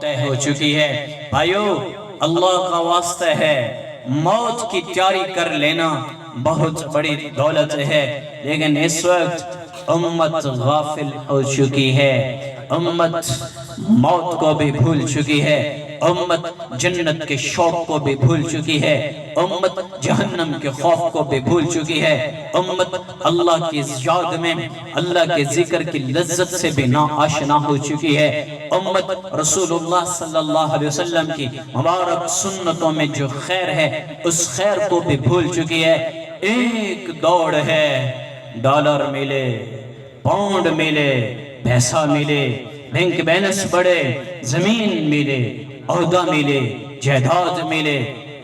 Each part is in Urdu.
طے ہو چکی ہے۔ بھائیو اللہ کا واسطہ ہے، موت کی تیاری کر لینا بہت بڑی دولت ہے، لیکن اس وقت امت غافل ہو چکی ہے، امت موت کو بھی بھول چکی ہے، امت جنت کے شوق کو بھی بھول چکی ہے، امت جہنم کے خوف کو بھی بھول چکی ہے، امت اللہ کی یاد میں اللہ کے ذکر کی لذت سے بھی ناآشنا ہو چکی ہے، امت رسول اللہ صلی اللہ علیہ وسلم کی مبارک سنتوں میں جو خیر ہے اس خیر کو بھی بھول چکی ہے۔ ایک دوڑ ہے، ڈالر ملے، پاؤنڈ ملے، پیسہ ملے، بینک بیلنس بڑھے، زمین ملے، عہدہ ملے، جائیداد ملے،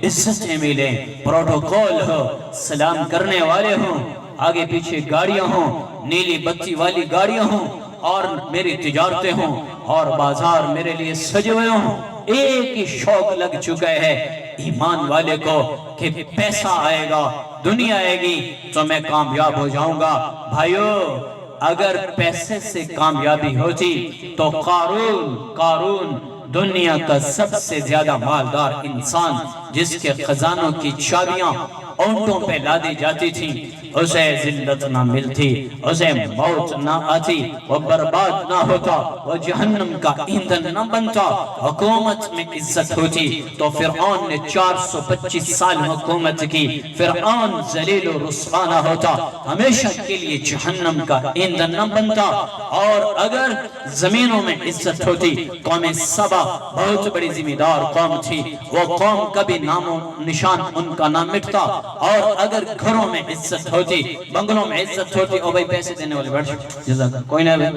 عزتیں ملے، پروٹوکول ہو، سلام کرنے والے ہوں، آگے پیچھے گاڑیاں ہوں، نیلی بتی والی گاڑیاں ہوں، اور میری تجارتیں ہوں، اور بازار میرے لیے سجے ہوئے ہوں۔ ایک ہی شوق لگ چکا ہے ایمان والے کو کہ پیسہ آئے گا، دنیا آئے گی تو میں کامیاب ہو جاؤں گا۔ بھائیو اگر پیسے سے کامیابی ہوتی تو قارون دنیا کا سب سے زیادہ مالدار انسان جس کے خزانوں کی چابیاں اونٹوں پہ لادی جاتی تھیں، اسے ذلت نہ ملتی، اسے موت نہ آتی، وہ برباد نہ ہوتا، وہ جہنم کا ایندھن نہ بنتا، حکومت میں عزت ہوتی تو فرعون نے 425 سال حکومت کی، فرعون ذلیل و رسوا نہ ہوتا، ہمیشہ کے لیے جہنم کا ایندھن نہ بنتا۔ اور اگر زمینوں میں عزت ہوتی، قوم سبا بہت بڑی ذمہ دار قوم تھی، وہ قوم کبھی نام و نشان ان کا نہ مٹتا۔ اور اگر گھروں میں عزت ہوتی، بنگلوں میں عزت ہوتی، او بھائی پیسے دینے والے بیٹھ جزاک کوئی نہ بھائی،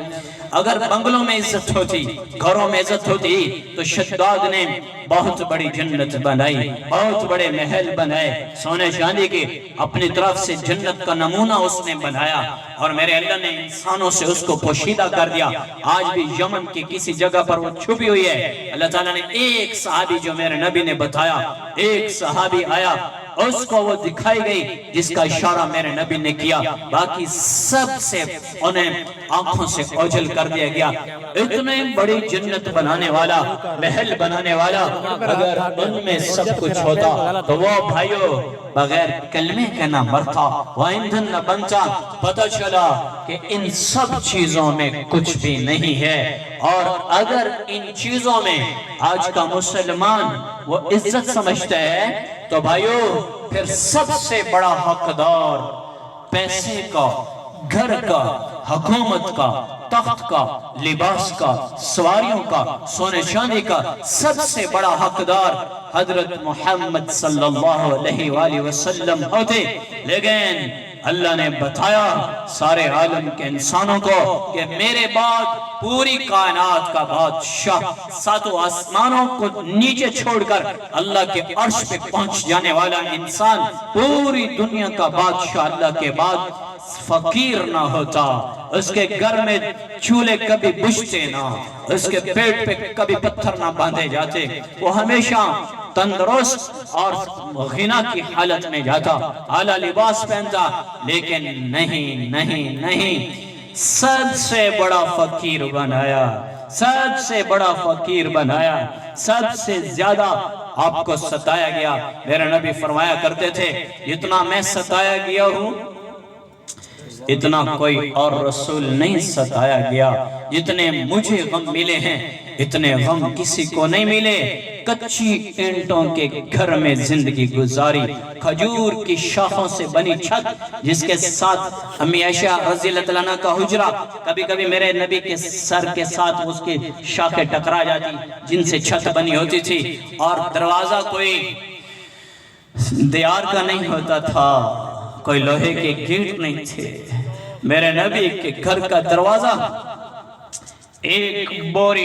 اگر بنگلوں میں عزت ہوتی، گھروں میں عزت ہوتی تو شداد نے بہت بڑی جنت بنائی، بہت بڑے محل بنائے، سونے چاندی کے، اپنی طرف سے جنت کا نمونہ اس نے بنایا، اور میرے اللہ نے انسانوں سے اس کو پوشیدہ کر دیا۔ آج بھی یمن کی کسی جگہ پر وہ چھپی ہوئی ہے۔ اللہ تعالیٰ نے ایک صحابی جو میرے نبی نے بتایا، ایک صحابی آیا، اس کو وہ دکھائی گئی جس کا اشارہ میرے نبی نے کیا، باقی سب سے انہیں آنکھوں سے اوجھل کر دیا گیا۔ اتنے بڑی جنت بنانے والا، محل بنانے والا، اگر ان میں سب کچھ ہوتا تو وہ بھائیو بغیر کلمے کے نہ مرتا، وہ ایندھن نہ بنتا۔ پتہ چلا کہ ان سب چیزوں میں کچھ بھی نہیں ہے، اور اگر ان چیزوں میں آج کا مسلمان وہ عزت سمجھتا ہے تو بھائیو پھر سب سے بڑا حقدار پیسے کا، گھر کا، حکومت کا، تخت کا، لباس کا، سواریوں کا، سونے چاندی کا، سب سے بڑا حقدار حضرت محمد صلی اللہ علیہ وآلہ وسلم ہوتے۔ لیکن اللہ نے بتایا سارے عالم کے انسانوں کو کہ میرے بعد پوری کائنات کا بادشاہ، ساتوں آسمانوں کو نیچے چھوڑ کر اللہ کے عرش پہ پہنچ جانے والا انسان، پوری دنیا کا بادشاہ اللہ کے بعد فقیر نہ ہوتا، اس کے گھر میں چولہے کبھی بجھتے نہ، اس کے پیٹ پہ کبھی پتھر نہ باندھے جاتے، وہ ہمیشہ تندرست اور غنا کی حالت میں جاتا، اعلیٰ لباس پہنتا، لیکن نہیں، سب سے بڑا فقیر بنایا، سب سے بڑا فقیر بنایا، سب سے زیادہ آپ کو ستایا گیا۔ میرے نبی فرمایا کرتے تھے جتنا میں ستایا گیا ہوں اتنا کوئی اور رسول نہیں ستایا گیا، جتنے مجھے غم ملے ہیں اتنے غم کسی کو نہیں ملے۔ کچی اینٹوں کے گھر میں زندگی گزاری، کھجور کی شاخوں سے بنی چھت جس کے ساتھ امی عائشہ رضی اللہ عنہ کا حجرہ، کبھی کبھی میرے نبی کے سر کے ساتھ اس کی شاخیں ٹکرا جاتی جن سے چھت بنی ہوتی تھی، اور دروازہ کوئی دیار کا نہیں ہوتا تھا، کوئی لوہے کے گیٹ نہیں تھے۔ میرے نبی کے گھر کا دروازہ ایک بوری